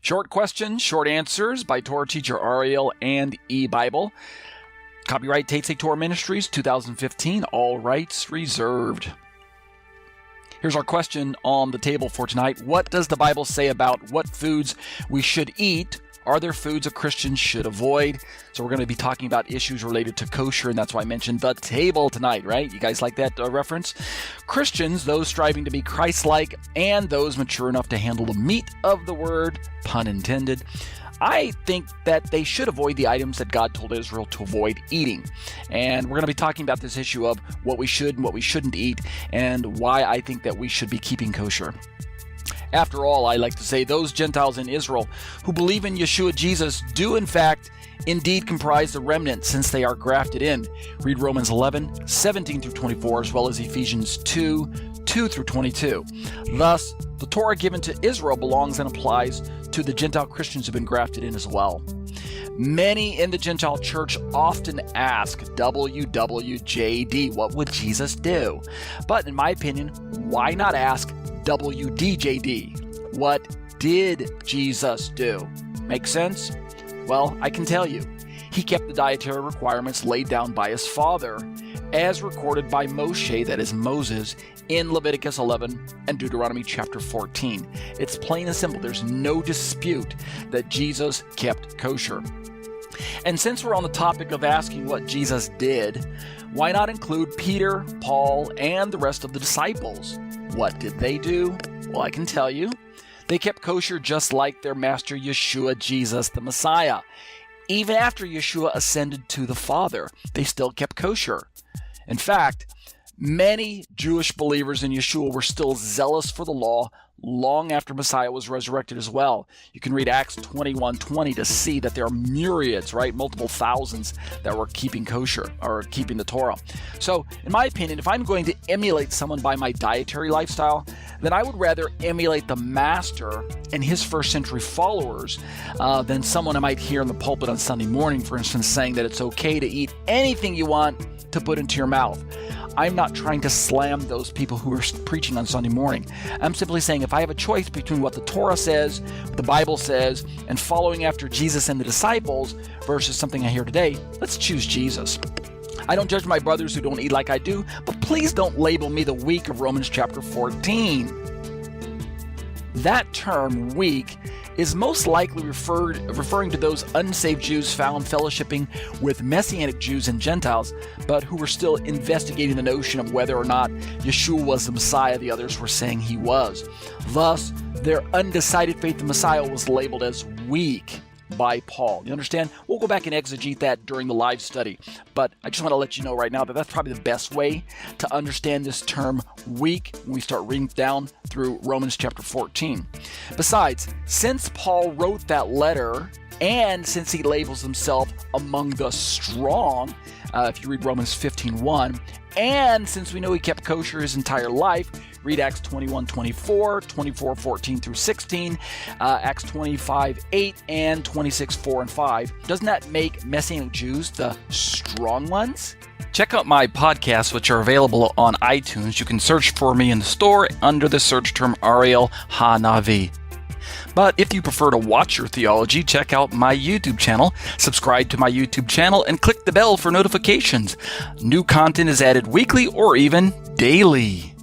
Short questions, short answers by Torah teacher Ariel and E-Bible. Copyright Tate Torah Ministries, 2015, all rights reserved. Here's our question on the table for tonight. What does the Bible say about what foods we should eat? Are there foods a Christian should avoid? So we're going to be talking about issues related to kosher, and that's why I mentioned the table tonight, right? You guys like that reference? Christians, those striving to be Christ-like, and those mature enough to handle the meat of the word, pun intended. I think that they should avoid the items that God told Israel to avoid eating. And we're going to be talking about this issue of what we should and what we shouldn't eat, and why I think that we should be keeping kosher. After all, I like to say those Gentiles in Israel who believe in Yeshua Jesus do in fact indeed comprise the remnant, since they are grafted in. Read Romans 11, 17 through 24, as well as Ephesians 2, 2 through 22. Thus, the Torah given to Israel belongs and applies to the Gentile Christians who have been grafted in as well. Many in the Gentile Church often ask W.W.J.D, what would Jesus do? But in my opinion, why not ask W.D.J.D, what did Jesus do? Make sense? Well, I can tell you, he kept the dietary requirements laid down by his father, as recorded by Moshe, that is Moses, in Leviticus 11 and Deuteronomy chapter 14. It's plain and simple. There's no dispute that Jesus kept kosher. And since we're on the topic of asking what Jesus did, why not include Peter, Paul, and the rest of the disciples? What did they do? Well, I can tell you. They kept kosher just like their Master Yeshua, Jesus the Messiah. Even after Yeshua ascended to the Father, they still kept kosher. In fact, many Jewish believers in Yeshua were still zealous for the law long after Messiah was resurrected as well. You can read Acts 21:20 to see that there are myriads, right? Multiple thousands that were keeping kosher or keeping the Torah. So, in my opinion, if I'm going to emulate someone by my dietary lifestyle, then I would rather emulate the Master and his first century followers than someone I might hear in the pulpit on Sunday morning, for instance, saying that it's okay to eat anything you want to put into your mouth. I'm not trying to slam those people who are preaching on Sunday morning. I'm simply saying if I have a choice between what the Torah says, what the Bible says, and following after Jesus and the disciples versus something I hear today, let's choose Jesus. I don't judge my brothers who don't eat like I do, but please don't label me the weak of Romans chapter 14. That term, weak, is most likely referring to those unsaved Jews found fellowshipping with Messianic Jews and Gentiles, but who were still investigating the notion of whether or not Yeshua was the Messiah the others were saying he was. Thus, their undecided faith in Messiah was labeled as weak by Paul. You understand? We'll go back and exegete that during the live study, but I just want to let you know right now that that's probably the best way to understand this term weak when we start reading down through Romans chapter 14. Besides, since Paul wrote that letter, and since he labels himself among the strong, if you read Romans 15:1, and since we know he kept kosher his entire life, read Acts 21:24, 24:14 through 16, Acts 25:8, and 26:4 and 5. Doesn't that make Messianic Jews the strong ones? Check out my podcasts, which are available on iTunes. You can search for me in the store under the search term Ariel Hanavi. But if you prefer to watch your theology, check out my YouTube channel, subscribe to my YouTube channel, and click the bell for notifications. New content is added weekly or even daily.